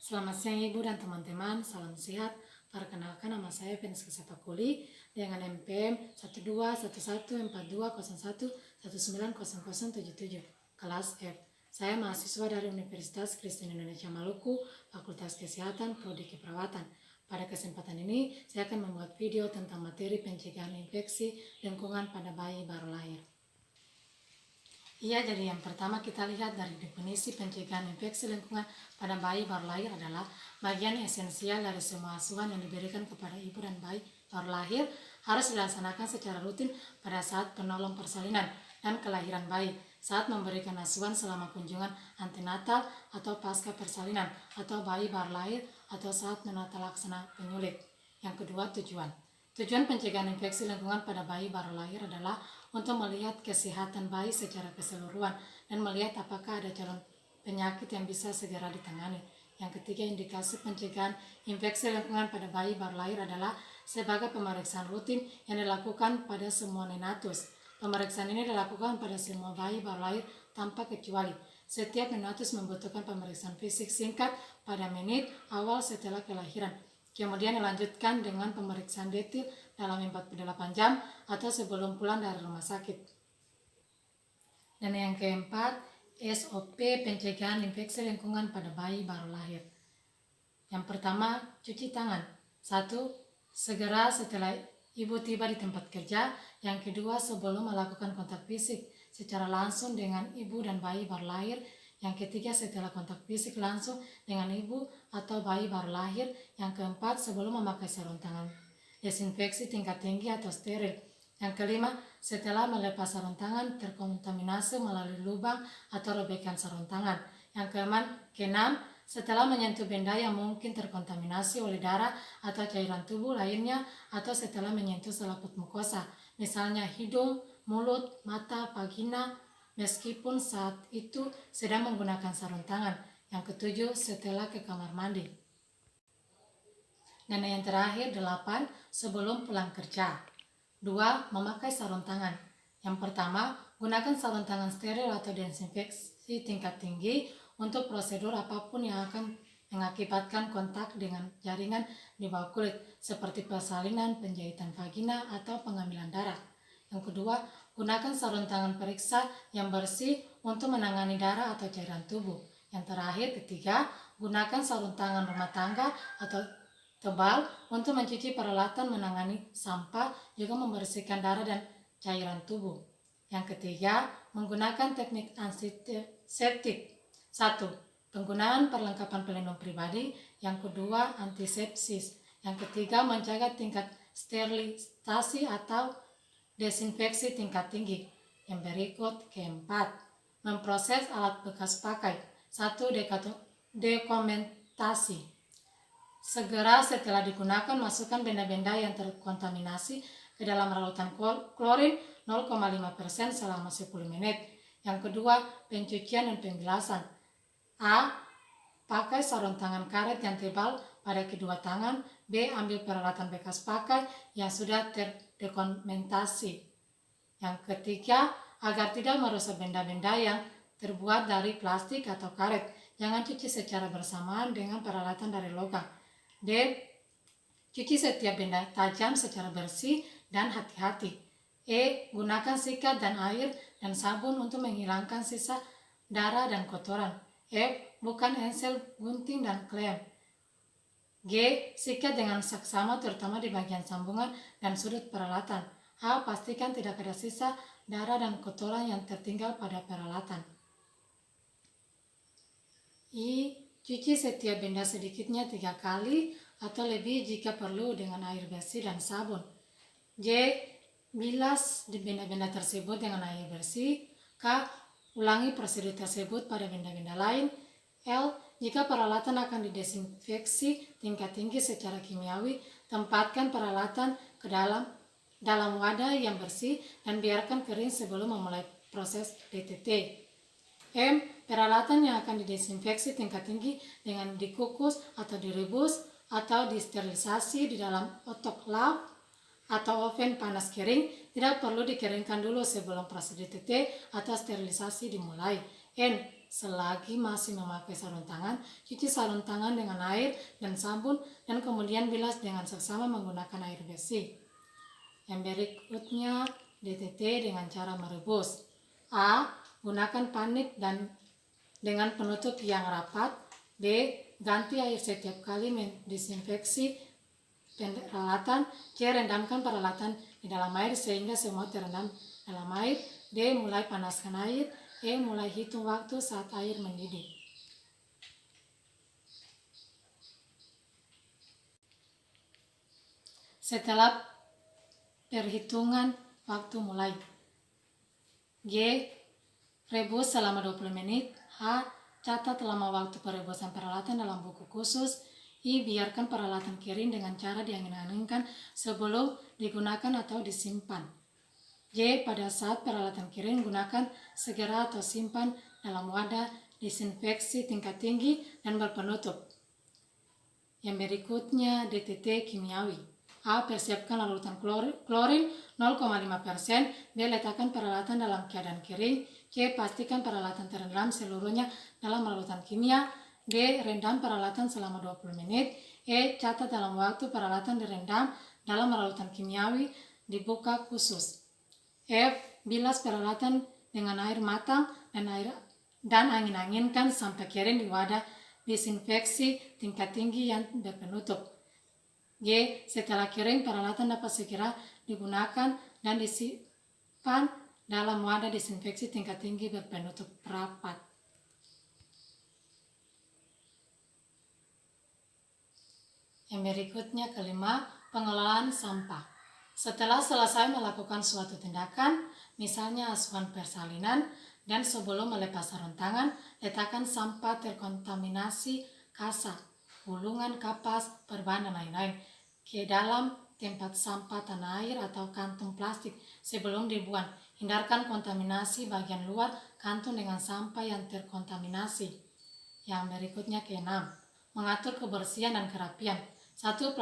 Selamat siang Ibu dan teman-teman, salam sehat. Perkenalkan nama saya Veneska Sapakuli dengan NPM 12114201190077 kelas F. Saya mahasiswa dari Universitas Kristen Indonesia Maluku, Fakultas Kesehatan, Prodi Keperawatan. Pada kesempatan ini, saya akan membuat video tentang materi pencegahan infeksi lingkungan pada bayi baru lahir. Jadi yang pertama kita lihat dari definisi pencegahan infeksi lingkungan pada bayi baru lahir adalah bagian esensial dari semua asuhan yang diberikan kepada ibu dan bayi baru lahir harus dilaksanakan secara rutin pada saat penolong persalinan dan kelahiran bayi, saat memberikan asuhan selama kunjungan antenatal atau pasca persalinan atau bayi baru lahir atau saat menata laksana penyulit. Yang kedua, Tujuan pencegahan infeksi lingkungan pada bayi baru lahir adalah untuk melihat kesehatan bayi secara keseluruhan dan melihat apakah ada calon penyakit yang bisa segera ditangani. Yang ketiga, indikasi pencegahan infeksi lingkungan pada bayi baru lahir adalah sebagai pemeriksaan rutin yang dilakukan pada semua neonatus. Pemeriksaan ini dilakukan pada semua bayi baru lahir tanpa kecuali. Setiap neonatus membutuhkan pemeriksaan fisik singkat pada menit awal setelah kelahiran. Kemudian dilanjutkan dengan pemeriksaan detil dalam 48 jam atau sebelum pulang dari rumah sakit. Dan yang keempat, SOP pencegahan infeksi lingkungan pada bayi baru lahir. Yang pertama, cuci tangan. 1. Segera setelah ibu tiba di tempat kerja. Yang kedua, sebelum melakukan kontak fisik secara langsung dengan ibu dan bayi baru lahir. Yang ketiga, setelah kontak fisik langsung dengan ibu atau bayi baru lahir. Yang keempat, sebelum memakai sarung tangan desinfeksi tingkat tinggi atau steril. Yang kelima, setelah melepas sarung tangan terkontaminasi melalui lubang atau robekan sarung tangan. Yang keenam, setelah menyentuh benda yang mungkin terkontaminasi oleh darah atau cairan tubuh lainnya atau setelah menyentuh selaput mukosa, misalnya hidung, mulut, mata, vagina, meskipun saat itu sedang menggunakan sarung tangan. Yang ketujuh, setelah ke kamar mandi. Dan yang terakhir, 8, sebelum pulang kerja. 2, memakai sarung tangan. Yang pertama, gunakan sarung tangan steril atau desinfeksi tingkat tinggi untuk prosedur apapun yang akan mengakibatkan kontak dengan jaringan di bawah kulit, seperti persalinan, penjahitan vagina, atau pengambilan darah. Yang kedua, gunakan sarung tangan periksa yang bersih untuk menangani darah atau cairan tubuh. Yang terakhir, ketiga, gunakan sarung tangan rumah tangga atau tebal untuk mencuci peralatan, menangani sampah, juga membersihkan darah dan cairan tubuh. Yang ketiga, menggunakan teknik antiseptik. 1. Penggunaan perlengkapan pelindung pribadi. Yang kedua, antisepsis. Yang ketiga, menjaga tingkat sterilisasi atau desinfeksi tingkat tinggi. Yang berikut, keempat, memproses alat bekas pakai. 1. Dekomentasi. Segera setelah digunakan, masukkan benda-benda yang terkontaminasi ke dalam larutan klorin 0,5% selama 10 menit. Yang kedua, pencucian dan pembilasan. A. Pakai sarung tangan karet yang tebal pada kedua tangan. B. Ambil peralatan bekas pakai yang sudah terdekomentasi. Yang ketiga, agar tidak merusak benda-benda yang terbuat dari plastik atau karet, jangan cuci secara bersamaan dengan peralatan dari logam. D. Cuci setiap benda tajam secara bersih dan hati-hati. E. Gunakan sikat dan air dan sabun untuk menghilangkan sisa darah dan kotoran. F. Bukan ensel, gunting, dan klem. G. Sikat dengan saksama terutama di bagian sambungan dan sudut peralatan. H. Pastikan tidak ada sisa darah dan kotoran yang tertinggal pada peralatan. I. Cuci setiap benda sedikitnya 3 kali atau lebih jika perlu dengan air bersih dan sabun. J. Bilas di benda-benda tersebut dengan air bersih. K. Ulangi prosedur tersebut pada benda-benda lain. L. Jika peralatan akan didesinfeksi tingkat tinggi secara kimiawi, tempatkan peralatan ke dalam wadah yang bersih dan biarkan kering sebelum memulai proses DTT. M. Peralatan yang akan didesinfeksi tingkat tinggi dengan dikukus atau direbus atau disterilisasi di dalam autoclave atau oven panas kering, tidak perlu dikeringkan dulu sebelum proses DTT atau sterilisasi dimulai. N. selagi masih memakai sarung tangan, cuci sarung tangan dengan air dan sabun dan kemudian bilas dengan seksama menggunakan air bersih. Yang berikutnya DTT dengan cara merebus. A. Gunakan panik dan dengan penutup yang rapat. B. Ganti air setiap kali mendisinfeksi peralatan. C. Rendamkan peralatan di dalam air sehingga semua terendam dalam air. D. Mulai panaskan air. E. Mulai hitung waktu saat air mendidih. Setelah perhitungan waktu mulai. G. Rebus selama 20 menit. H. Catat lama waktu perebusan peralatan dalam buku khusus. I. Biarkan peralatan kering dengan cara diangin-anginkan sebelum digunakan atau disimpan. J. Pada saat peralatan kering, gunakan segera atau simpan dalam wadah disinfeksi tingkat tinggi dan berpenutup. Yang berikutnya DTT kimiawi. A. Persiapkan larutan klorin 0,5%. B. Letakkan peralatan dalam keadaan kering. C. Pastikan peralatan terendam seluruhnya dalam larutan kimia. D. Rendam peralatan selama 20 menit. E. Catat dalam waktu peralatan direndam dalam larutan kimiawi dibuka khusus. F. Bilas peralatan dengan air matang dan angin-anginkan sampai kering di wadah disinfeksi tingkat tinggi yang berpenutup. G. Setelah kering, peralatan dapat segera digunakan dan disimpan dalam wadah disinfeksi tingkat tinggi berpenutup rapat. Yang berikutnya kelima, pengelolaan sampah. Setelah selesai melakukan suatu tindakan, misalnya asuhan persalinan, dan sebelum melepas sarung tangan, letakkan sampah terkontaminasi kasa, gulungan kapas, perban, dan lain-lain ke dalam tempat sampah tanah air atau kantung plastik sebelum dibuang. Hindarkan kontaminasi bagian luar kantung dengan sampah yang terkontaminasi. Yang berikutnya keenam, mengatur kebersihan dan kerapian. 1.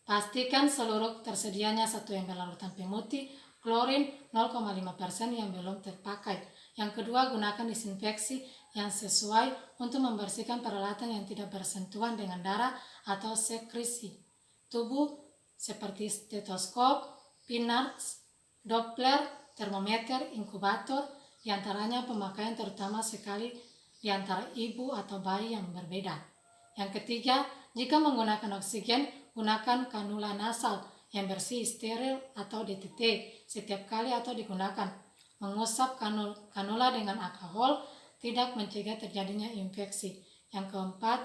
Pastikan seluruh tersedianya 1 ember larutan pemutih klorin 0,5% yang belum terpakai. Yang kedua, gunakan disinfeksi yang sesuai untuk membersihkan peralatan yang tidak bersentuhan dengan darah atau sekresi tubuh seperti stetoskop, pinarts, doppler, termometer, inkubator, diantaranya pemakaian terutama sekali di antara ibu atau bayi yang berbeda. Yang ketiga, jika menggunakan oksigen, gunakan kanula nasal yang bersih, steril atau DTT setiap kali atau digunakan. Mengusap kanula dengan alkohol tidak mencegah terjadinya infeksi. Yang keempat,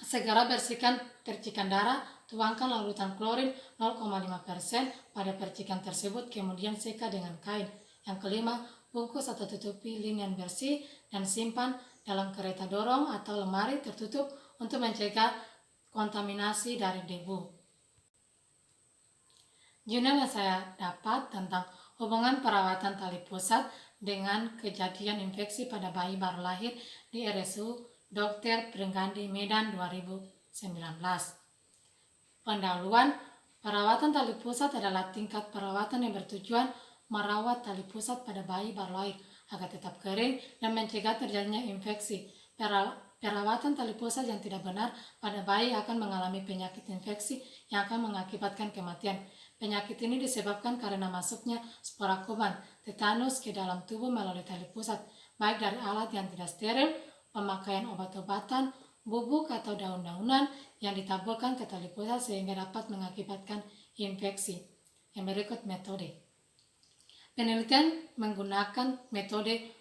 segera bersihkan percikan darah, tuangkan larutan klorin 0,5% pada percikan tersebut, kemudian seka dengan kain. Yang kelima, bungkus atau tutupi linen bersih dan simpan dalam kereta dorong atau lemari tertutup untuk mencegah kontaminasi dari debu. Jurnal yang saya dapat tentang hubungan perawatan tali pusat dengan kejadian infeksi pada bayi baru lahir di RSU Dr. Pringgandi Medan 2019. Pendahuluan, perawatan tali pusat adalah tingkat perawatan yang bertujuan merawat tali pusat pada bayi baru lahir agar tetap kering dan mencegah terjadinya infeksi. Perawatan tali pusat yang tidak benar pada bayi akan mengalami penyakit infeksi yang akan mengakibatkan kematian. Penyakit ini disebabkan karena masuknya spora kuman, tetanus ke dalam tubuh melalui tali pusat, baik dari alat yang tidak steril, pemakaian obat-obatan, bubuk atau daun-daunan yang ditaburkan ke tali pusat sehingga dapat mengakibatkan infeksi. Yang berikut metode. Penelitian menggunakan metode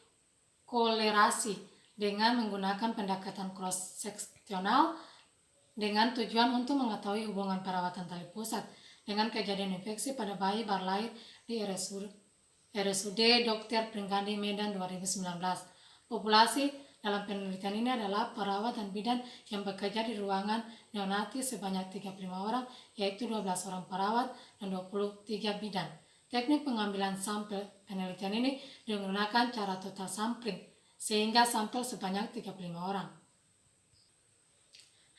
kolerasi dengan menggunakan pendekatan cross-seksional dengan tujuan untuk mengetahui hubungan perawatan tali pusat dengan kejadian infeksi pada bayi baru lahir di RSUD Dr. Pringgandi Medan 2019. Populasi dalam penelitian ini adalah perawat dan bidan yang bekerja di ruangan neonati sebanyak 35 orang, yaitu 12 orang perawat dan 23 bidan. Teknik pengambilan sampel penelitian ini digunakan cara total sampling, sehingga sampel sebanyak 35 orang.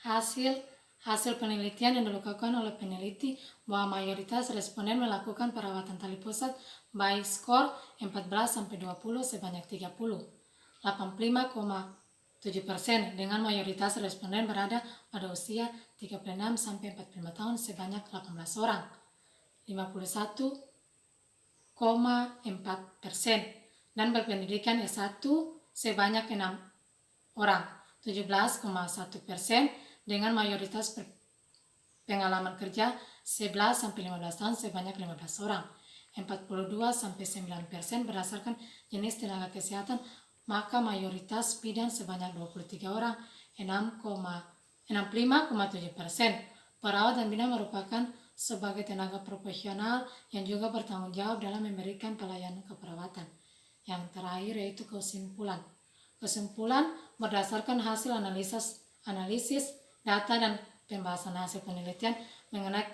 Hasil penelitian yang dilakukan oleh peneliti bahwa mayoritas responden melakukan perawatan tali pusat baik skor 14-20 sebanyak 30. 85,7% dengan mayoritas responden berada pada usia 36 sampai 45 tahun sebanyak 18 orang. 51,4% dan berpendidikan S1 sebanyak 6 orang. 17,1% dengan mayoritas pengalaman kerja 11 sampai 15 tahun sebanyak 15 orang. 42,9% berdasarkan jenis tenaga kesehatan, maka mayoritas bidan sebanyak 23 orang. 65,7% perawat dan bidan merupakan sebagai tenaga profesional yang juga bertanggung jawab dalam memberikan pelayanan keperawatan. Yang terakhir yaitu kesimpulan. Kesimpulan berdasarkan hasil analisis data dan pembahasan hasil penelitian mengenai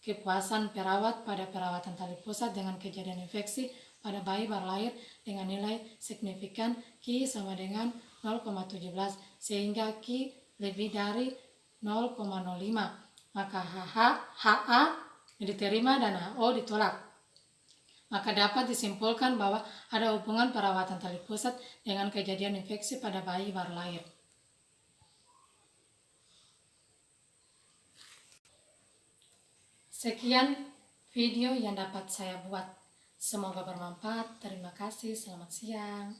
kepuasan perawat pada perawatan tali pusat dengan kejadian infeksi pada bayi baru lahir dengan nilai signifikan Q sama dengan 0,17 sehingga Q lebih dari 0,05, maka HA diterima dan HO ditolak. Maka dapat disimpulkan bahwa ada hubungan perawatan tali pusat dengan kejadian infeksi pada bayi baru lahir. Sekian video yang dapat saya buat. Semoga bermanfaat. Terima kasih. Selamat siang.